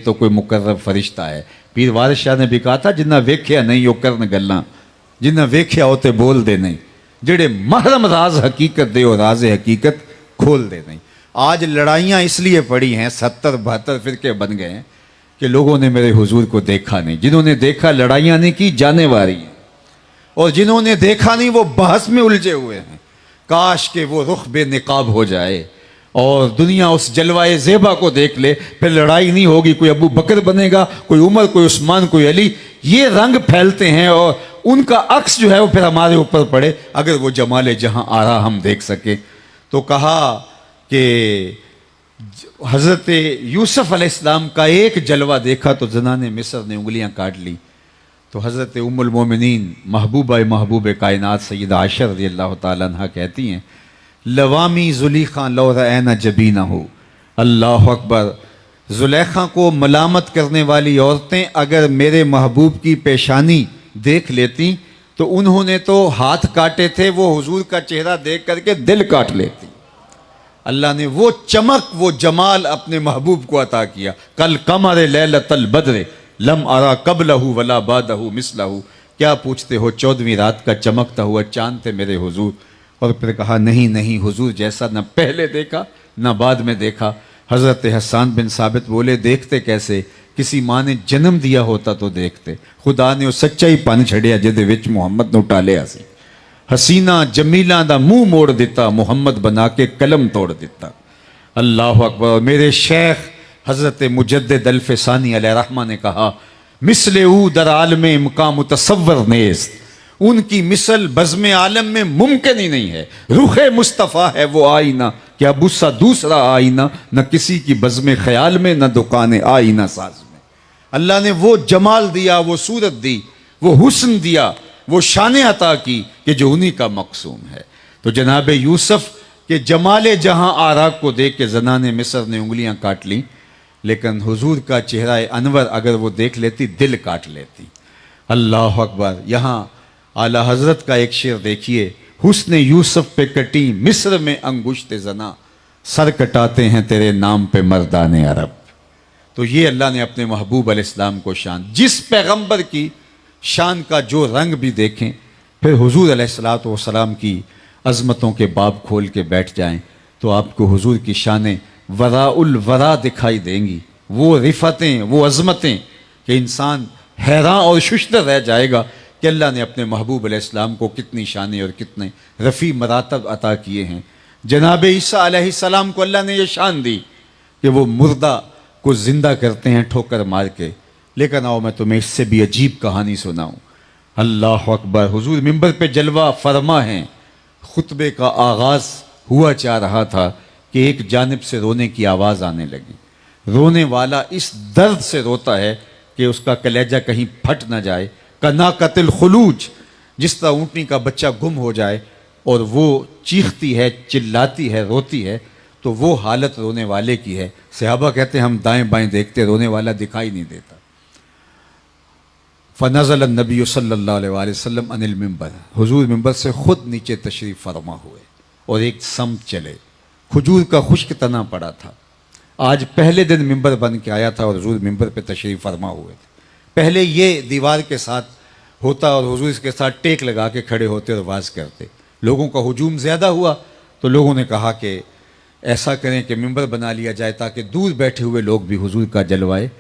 तो कोई मुकर्रब फरिश्ता है। पीर वारिस शाह ने भी कहा था, जिन्ना वेख्या नहीं वो करन गल्लां, जिन्ना वेख्या होते बोल दे नहीं, जेड़े महरम राज हकीकत दे और राज हकीकत खोल दे नहीं। आज लड़ाइयाँ इसलिए पड़ी हैं, 70-72 फिरके बन गए हैं कि लोगों ने मेरे हुजूर को देखा नहीं। जिन्होंने देखा लड़ाइयाँ नहीं की, जाने वाली हैं, और जिन्होंने देखा नहीं वो बहस में उलझे हुए हैं। काश के वो रुख बेनिकाब हो जाए और दुनिया उस जलवाए ज़ेबा को देख ले, फिर लड़ाई नहीं होगी। कोई अबू बकर बनेगा, कोई उमर, कोई उस्मान, कोई अली। ये रंग फैलते हैं और उनका अक्स जो है वो फिर हमारे ऊपर पड़े, अगर वो जमाले जहां आरा हम देख सके। तो कहा कि हज़रत यूसुफ अलैहिस्सलाम का एक जलवा देखा तो ज़नाने मिस्र ने उंगलियां काट ली। तो हज़रत उम्मुल मोमिनीन महबूब कायनात सैयदा आयशा रज़ियल्लाहु ताला अन्हा कहती हैं, लवामी ज़ुलीखा लौ रअना जबीना हो। अल्लाह अकबर। ज़ुलेखा को मलामत करने वाली औरतें अगर मेरे महबूब की पेशानी देख लेती तो उन्होंने तो हाथ काटे थे, वो हुजूर का चेहरा देख करके दिल काट लेती। अल्लाह ने वो चमक, वो जमाल अपने महबूब को अता किया। कल कमर लैलतल बद्र लम अरा कबलहू वला बादहू मिसलहू। क्या पूछते हो, 14वीं रात का चमकता हुआ चांद थे मेरे हुजूर। और फिर कहा, नहीं नहीं हुजूर जैसा न पहले देखा न बाद में देखा। हज़रत हसन बिन साबित बोले, देखते कैसे, किसी माँ ने जन्म दिया होता तो देखते। खुदा ने वो सच्चा ही पन छड़िया जिहदे विच मुहम्मद नूं टालिया सी। हसीना जमीला दा मुंह मोड़ दिता, मुहम्मद बना के कलम तोड़ दिता। अल्लाह अकबर। मेरे शेख हज़रत मुजद्दिद अल-फ़सानी अलैहिर्रहमा ने कहा, मिसले ऊ दर आलम इमका मुतसव्वर नेस्त। उनकी मिसल बज़्म आलम में मुमकिन ही नहीं है। रुखे मुस्तफ़ा है वो आईना, क्या बुस्सा दूसरा आईना, न किसी की बज़्म ख्याल में, न दुकान आईना साज में। अल्लाह ने वो जमाल दिया, वो सूरत दी, वो हुस्न दिया, वो शान अता की कि जो उन्हीं का मकसूम है। तो जनाब यूसुफ के जमाले जहां आरा को देख के ज़नाने मिस्र ने उंगलियां काट ली, लेकिन हुजूर का चेहरा अनवर अगर वो देख लेती, दिल काट लेती। अल्लाह अकबर। यहाँ आला हजरत का एक शेर देखिए, हुस्न यूसुफ पे कटी मिस्र में अंगुश्त जना, सर कटाते हैं तेरे नाम पे मर्दाने अरब। तो ये अल्लाह ने अपने महबूब अलैहिस्सलाम को शान, जिस पैगंबर की शान का जो रंग भी देखें, फिर हुजूर अलैहिस्सलातु वस्सलाम की अज़मतों के बाब खोल के बैठ जाएं तो आपको हुजूर की शानें वराउल वरा दिखाई देंगी। वो रिफ़तें, वो अज़मतें कि इंसान हैरान और शुश्तर रह जाएगा कि अल्लाह ने अपने महबूब अलैहिस्सलाम को कितनी शानें और कितने रफ़ी मरातब अता किए हैं। जनाब ईसा अलैहिस्सलाम को अल्लाह ने यह शान दी कि वो मुर्दा को ज़िंदा करते हैं ठोकर मार के। लेकिन आओ मैं तुम्हें इससे भी अजीब कहानी सुनाऊं। अल्लाह अकबर। हुजूर मिंबर पे जलवा फरमा हैं। खुतबे का आगाज़ हुआ चाह रहा था कि एक जानिब से रोने की आवाज़ आने लगी। रोने वाला इस दर्द से रोता है कि उसका कलेजा कहीं फट ना जाए। कनाकतिल खुलूज, जिस तरह ऊँटनी का बच्चा गुम हो जाए और वो चीखती है, चिल्लाती है, रोती है, तो वो हालत रोने वाले की है। सहाबा कहते हैं हम दाएं बाएं देखते, रोने वाला दिखाई नहीं देता। फ़नज़ल नबी सल्लल्लाहु अलैहि वसल्लम अनिल मिंबर। हुजूर मिंबर से खुद नीचे तशरीफ़ फरमा हुए और एक समत चले। खजूर का खुश्क तना पड़ा था। आज पहले दिन मिंबर बन के आया था और हुजूर मिंबर पे तशरीफ़ फरमा हुए थे। पहले ये दीवार के साथ होता और हुजूर इसके साथ टेक लगा के खड़े होते और वाज करते। लोगों का हुजूम ज़्यादा हुआ तो लोगों ने कहा कि ऐसा करें कि मिंबर बना लिया जाए ताकि दूर बैठे हुए लोग भी हुजूर का जलवाए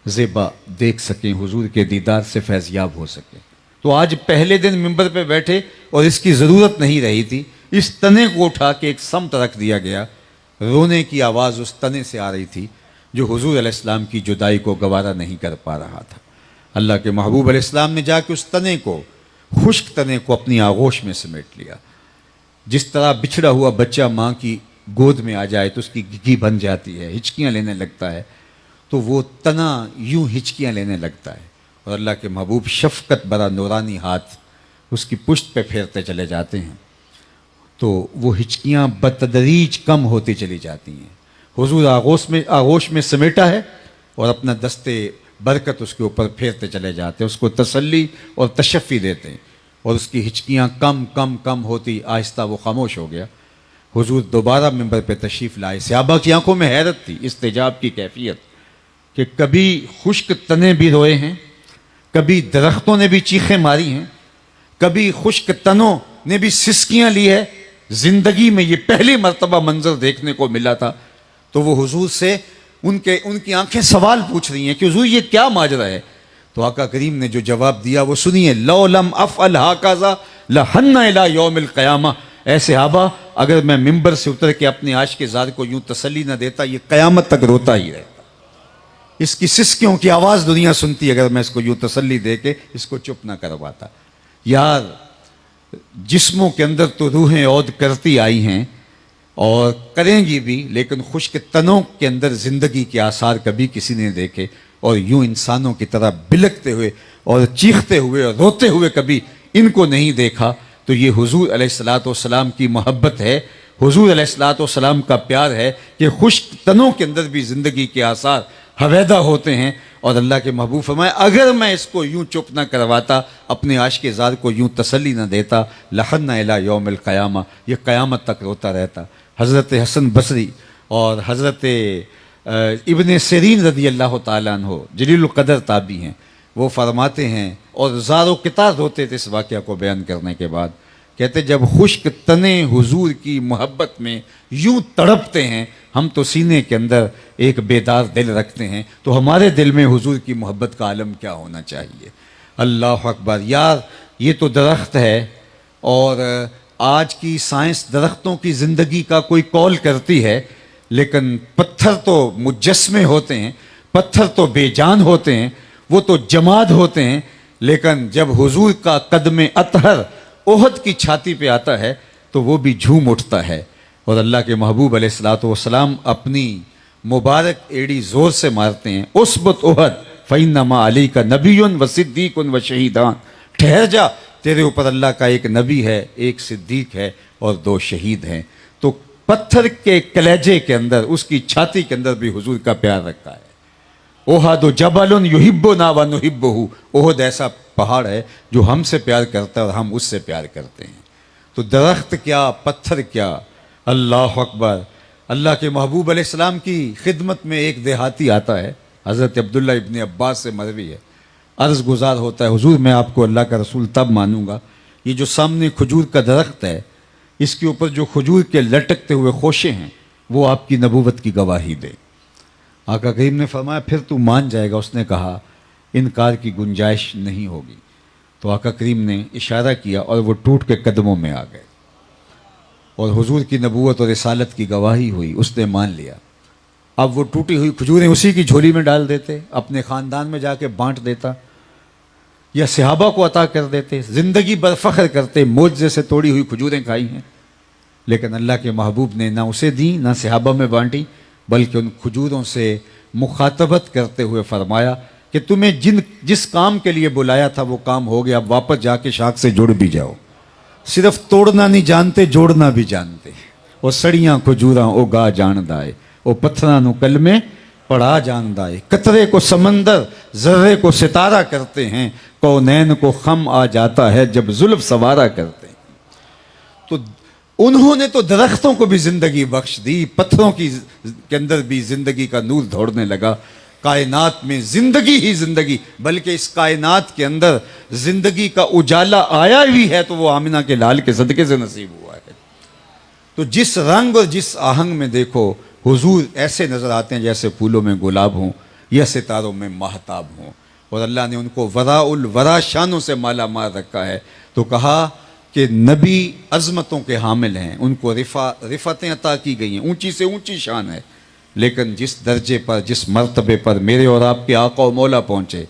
ज़ेबा देख सकें, हुजूर के दीदार से फैज़याब हो सकें। तो आज पहले दिन मिंबर पे बैठे और इसकी ज़रूरत नहीं रही थी। इस तने को उठा के एक समत रख दिया गया। रोने की आवाज़ उस तने से आ रही थी जो हुजूर अलैहिस्सलाम की जुदाई को गवारा नहीं कर पा रहा था। अल्लाह के महबूब अलैहिस्सलाम ने जाके उस तने को, खुश्क तने को अपनी आगोश में समेट लिया। जिस तरह बिछड़ा हुआ बच्चा माँ की गोद में आ जाए तो उसकी गिगी बन जाती है, हिचकियाँ लेने लगता है, तो वो तना यूं हिचकियाँ लेने लगता है और अल्लाह के महबूब शफ़क़त बड़ा नूरानी हाथ उसकी पुश्त पे फेरते चले जाते हैं तो वो हिचकियाँ बतदरीज कम होती चली जाती हैं। हुजूर आगोश में समेटा है और अपना दस्ते बरकत उसके ऊपर फेरते चले जाते हैं, उसको तसल्ली और तशफ़ी देते हैं और उसकी हिचकियाँ कम कम कम होती आहिस्ता वो खामोश हो गया। हुजूर दोबारा मिंबर पे तशरीफ़ लाए। सहाबा की आंखों में हैरत थी, इस्तेजाब की कैफियत। कि कभी खुश्क तने भी रोए हैं, कभी दरख्तों ने भी चीखें मारी हैं, कभी खुश्क तनों ने भी सिसकियां ली है। जिंदगी में ये पहली मर्तबा मंजर देखने को मिला था। तो वो हुजूर से उनकी आंखें सवाल पूछ रही हैं कि हुजूर ये क्या माजरा है। तो आका करीम ने जो जवाब दिया वो सुनिए, लौ लम अफ़अल हाकाज़ा लहन्ना इला यौमिल क़यामा। ऐसे आबा, अगर मैं मिंबर से उतर के अपने आशिक़ ज़ात को यूं तसल्ली न देता, ये क़यामत तक रोता ही रहता। इसकी सिसकियों की आवाज़ दुनिया सुनती अगर मैं इसको यूं तसल्ली दे के इसको चुप ना करवाता। यार, जिस्मों के अंदर तो रूहें औद करती आई हैं और करेंगी भी, लेकिन खुश्क तनों के अंदर ज़िंदगी के आसार कभी किसी ने देखे और यूं इंसानों की तरह बिलकते हुए और चीखते हुए और रोते हुए कभी इनको नहीं देखा। तो ये हुजूर अलैहिस्सलाम की मोहब्बत है, हुजूर अलैहिस्सलाम का प्यार है कि खुश्क तनों के अंदर भी ज़िंदगी के आसार हवैदा होते हैं। और अल्लाह के महबूब फरमाए, अगर मैं इसको यूं चुप ना करवाता, अपने आशिक़ ज़ात को यूं तसल्ली ना देता, लहन्ना इला यौमिल क़यामा, ये क़यामत तक रोता रहता। हज़रत हसन बसरी और हज़रत इब्ने सिरीन रज़ी अल्लाह तआला अन्हो जलीलुल क़दर ताबी हैं, वो फरमाते हैं और ज़ारो किताब रोते थे इस वाक़या को बयान करने के बाद। कहते जब खुश्क तने हुजूर की मोहब्बत में यूं तड़पते हैं, हम तो सीने के अंदर एक बेदार दिल रखते हैं, तो हमारे दिल में हुजूर की मोहब्बत का आलम क्या होना चाहिए। अल्लाह अकबर। यार, ये तो दरख्त है और आज की साइंस दरख्तों की ज़िंदगी का कोई कॉल करती है, लेकिन पत्थर तो मुजस्मे होते हैं, पत्थर तो बेजान होते हैं, वो तो जमाद होते हैं। लेकिन जब हुजूर का कदम अतहर ओहद की छाती पे आता है तो वो भी झूम उठता है। और अल्लाह के महबूब अलैहिस्सलातु वस्सलाम अपनी मुबारक एड़ी ज़ोर से मारते हैं, उसबत ओहद फ़इन्नमा अलैका नबियुन व सिद्दीकुन व शहीदान। ठहर जा, तेरे ऊपर अल्लाह का एक नबी है, एक सिद्दीक है और 2 शहीद हैं। तो पत्थर के कलेजे के अंदर, उसकी छाती के अंदर भी हुजूर का प्यार रखता है। ओहद जबलुन युहिब्बुना व नुहिब्बुहु। ओहद ऐसा पहाड़ है जो हमसे प्यार करता है और हम उससे प्यार करते हैं। तो दरख्त क्या, पत्थर क्या, अल्लाह अकबर। अल्लाह के महबूब अलैहिस्सलाम की खिदमत में एक देहाती आता है, हज़रत अब्दुल्ला इब्ने अब्बास से मरवी है। अर्ज़ गुजार होता है, हुजूर मैं आपको अल्लाह का रसूल तब मानूंगा, ये जो सामने खजूर का दरख्त है, इसके ऊपर जो खजूर के लटकते हुए खोशे हैं, वो आपकी नबूवत की गवाही दे। आका करीम ने फरमाया, फिर तू मान जाएगा। उसने कहा, इनकार की गुंजाइश नहीं होगी। तो आका करीम ने इशारा किया और वो टूट के कदमों में आ गए और हुजूर की नबूवत और रिसालत की गवाही हुई। उसने मान लिया। अब वो टूटी हुई खजूरें उसी की झोली में डाल देते, अपने ख़ानदान में जाके बांट देता या सहाबा को अता कर देते, ज़िंदगी भर फ़ख्र करते मोज़े से तोड़ी हुई खजूरें खाई हैं। लेकिन अल्लाह के महबूब ने ना उसे दी, ना सहाबा में बांटी, बल्कि उन खजूरों से मुखातबत करते हुए फरमाया कि तुम्हें जिस काम के लिए बुलाया था वो काम हो गया, अब वापस जाके शाख से जुड़ भी जाओ। सिर्फ तोड़ना नहीं जानते, जोड़ना भी जानते। वो सड़ियाँ खजूरां ओ गा जानदाए, वो पत्थरां नु कल में पढ़ा जानदाए। कतरे को समंदर, जर्रे को सितारा करते हैं, कौनैन को खम आ जाता है जब जुल्फ सवारा करते हैं। तो उन्होंने तो दरख्तों को भी जिंदगी बख्श दी, पत्थरों के अंदर भी जिंदगी का नूर दौड़ने लगा। कायनात में जिंदगी ही जिंदगी, बल्कि इस कायनात के अंदर जिंदगी का उजाला आया भी है तो वो आमिना के लाल के सदके से नसीब हुआ है। तो जिस रंग और जिस आहंग में देखो, हुजूर ऐसे नजर आते हैं जैसे फूलों में गुलाब हों या सितारों में महताब हों। और अल्लाह ने उनको वराउल वरा शानों से माला माल रखा है। तो कहा कि नबी अज़मतों के हामिल हैं, उनको रिफ़तें अता की गई हैं, ऊंची से ऊंची शान है। लेकिन जिस दर्जे पर, जिस मर्तबे पर मेरे और आपके आका और मौला पहुँचे,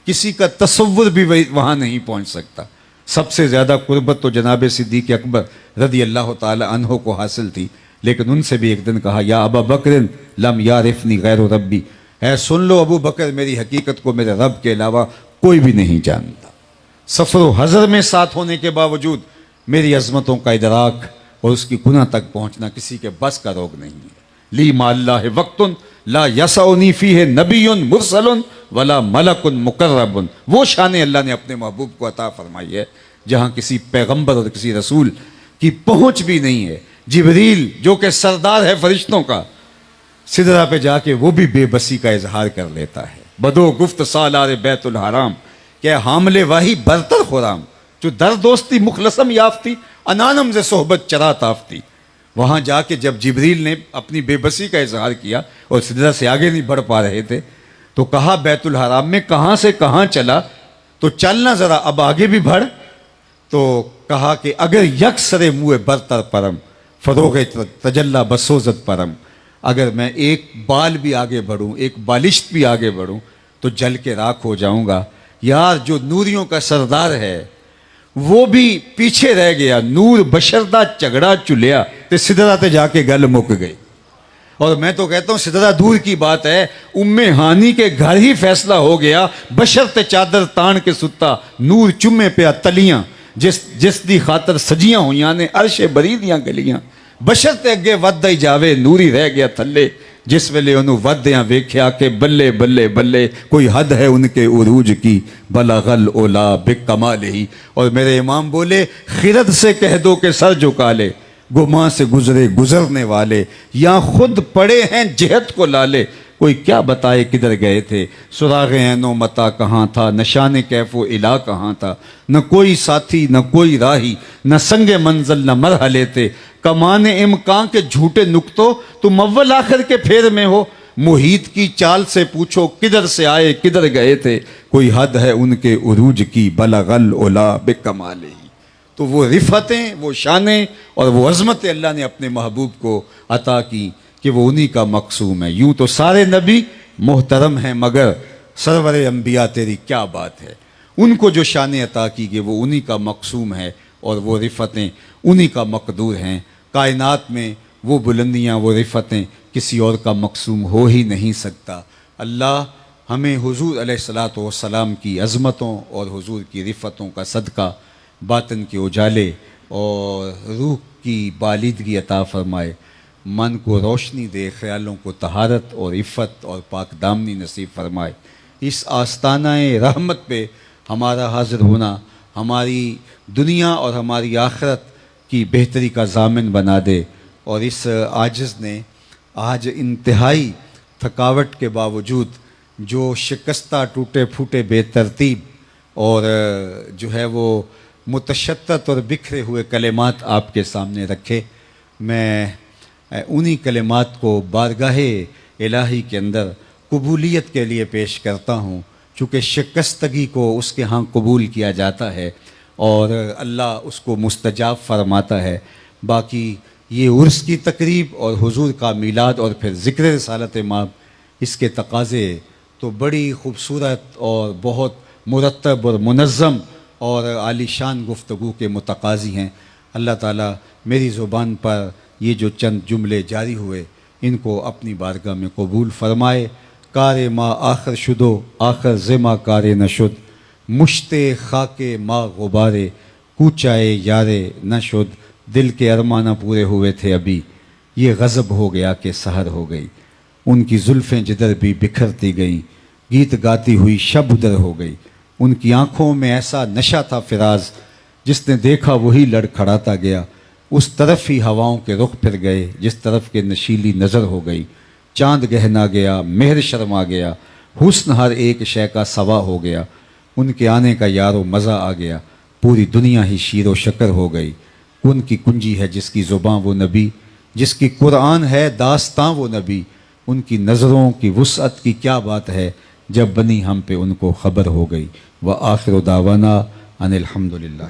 किसी का तसव्वुर भी वहाँ नहीं पहुँच सकता। सबसे ज़्यादा कुर्बत तो जनाब सिद्दीक़ अकबर रज़ी अल्लाह ताला अन्हो को हासिल थी। लेकिन उनसे भी एक दिन कहा, या अबा बकर लम यारिफनी गैर रब्बी, है सुन लो अबू बकर, मेरी हकीकत को मेरे रब के अलावा कोई भी नहीं जानता। सफ़र हज़र में साथ होने के बावजूद मेरी अज़मतों का इदराक और उसकी गुना तक पहुँचना किसी के बस का रोग नहीं है। ली माल्लाह वक्तुन ला यसौनी फीह नबियुन मुरसलुन वला मलकुन मुकर्रबुन। वो शान अल्लाह ने अपने महबूब को अता फरमाई है जहाँ किसी पैगम्बर और किसी रसूल की पहुँच भी नहीं है। जिब्रील जो कि सरदार है फरिश्तों का, सिदरा पे जाके वो भी बेबसी का इजहार कर लेता है। बदो गुफ्त सालार बैतुल हराम, क्या हामले वाही बरतर खुराम, जो दर दोस्ती मुखलसम याफ्ती, अनानम से सोहबत चरा ताफ्ती। वहाँ जाके जब जिब्रील ने अपनी बेबसी का इजहार किया और सिदरा से आगे नहीं बढ़ पा रहे थे, तो कहा बैतुल हराम में कहाँ से कहाँ चला, तो चलना ज़रा अब आगे भी बढ़। तो कहा कि अगर यकसरे मुँह बरतर परम, फरोग तजल्ला बसोजत परम, अगर मैं एक बाल भी आगे बढ़ूं, एक बालिश्त भी आगे बढ़ूं, तो जल के राख हो जाऊंगा। यार जो नूरियों का सरदार है वो भी पीछे रह गया, नूर बशरदा झगड़ा चुलिया ते सिदरा ते जाके गल मुक गई। और मैं तो कहता हूं सिदरा दूर की बात है, उम्मे हानी के घर ही फैसला हो गया, बशर ते चादर तान के सुता, नूर चुम्मे पे तलियां, जिस दी खातर सजियां हुईयां ने अरशे बरी दियां गलियां, बशर ते अगे वधदा ही जावे, नूरी रह गया थल्ले, जिस वेले उन्होंने वधद्यां वेख्या कि बल्ले बल्ले बल्ले कोई हद है उनके उरूज की, बलगल ओला बिकमाल ही। और मेरे इमाम बोले खिरद से कह दो कि सर झुका ले, गुमा से गुजरे गुजरने वाले, या खुद पड़े हैं जेहत को लाले, कोई क्या बताए किधर गए थे, सुराग ऐनो मता कहाँ था, नशान कैफो इला कहाँ था, न कोई साथी न कोई राही, न संगे मंजिल न मरहले थे, कमाने इमकान के झूठे नुक्तो, तुम अव्वल आखिर के फेर में हो, मुहीत की चाल से पूछो किधर से आए किधर गए थे, कोई हद है उनके उरूज की, बलगल ओला बेकमाल ही। तो वो रिफ़तें, वो शानें और वो अज़मत अल्लाह ने अपने महबूब को अता की कि वो उन्हीं का मकसूम है। यूं तो सारे नबी मोहतरम हैं, मगर सरवर अंबिया तेरी क्या बात है, उनको जो शान अता की कि वो उन्हीं का मकसूम है और वो रिफ़तें उन्हीं का मकदूर हैं। कायनात में वो बुलंदियाँ, वो रिफ़तें किसी और का मकसूम हो ही नहीं सकता। अल्लाह हमें हुजूर अलैहिस्सलातु वस्सलाम की अज़मतों और हुजूर की रिफ़तों का सदका बातन के उजाले और रूह की बालिदगी अता फ़रमाए, मन को रोशनी दे, ख़यालों को तहारत और इफ़्फ़त और पाकदामनी नसीब फ़रमाए। इस आस्तानाए रहमत पे हमारा हाज़िर होना हमारी दुनिया और हमारी आखिरत की बेहतरी का ज़ामिन बना दे। और इस आजिज़ ने आज इंतहाई थकावट के बावजूद जो शिकस्ता टूटे फूटे बेतरतीब और जो है वो मुतशत्तत और बिखरे हुए कलेमात आपके सामने रखे, मैं उन्हीं कलेमात को बारगाहे इलाही के अंदर कबूलियत के लिए पेश करता हूँ, चूँकि शिकस्तगी को उसके यहाँ कबूल किया जाता है और अल्लाह उसको मुस्तजाब फरमाता है। बाकी ये उर्स की तकरीब और हुजूर का मीलाद और फिर ज़िक्र रिसालत माब, इसके तकाज़े तो बड़ी ख़ूबसूरत और बहुत मुरतब और मुनज़्ज़म और आलीशान गुफ्तगू के मुतकाज़ी हैं। अल्लाह ताला मेरी ज़ुबान पर ये जो चंद जुमले जारी हुए इनको अपनी बारगाह में कबूल फ़रमाए। कार मा आखिर शुदो आखिर ज़िमा कार नशुद, मुश्ते खाके मा गुबारे कूचाए यारे न शुद, दिल के अरमाना पूरे हुए थे अभी, ये गज़ब हो गया कि सहर हो गई, उनकी जुल्फ़ें जिधर भी बिखरती गईं, गीत गाती हुई शब उधर हो गई, उनकी आँखों में ऐसा नशा था फिराज, जिसने देखा वही लड़खड़ाता गया, उस तरफ ही हवाओं के रुख फिर गए जिस तरफ के नशीली नज़र हो गई, चाँद गहना गया मेहर शर्मा गया, हुस्न हर एक शय का सवा हो गया, उनके आने का यारो मज़ा आ गया, पूरी दुनिया ही शीरो शकर हो गई। उनकी कुंजी है जिसकी ज़ुबां वो नबी, जिसकी कुरान है दास्तां वो नबी, उनकी नज़रों की वुसअत की क्या बात है, जब बनी हम पे उनको ख़बर हो गई। व आखिर दावाना अनिल हम्दुलिल्लाह।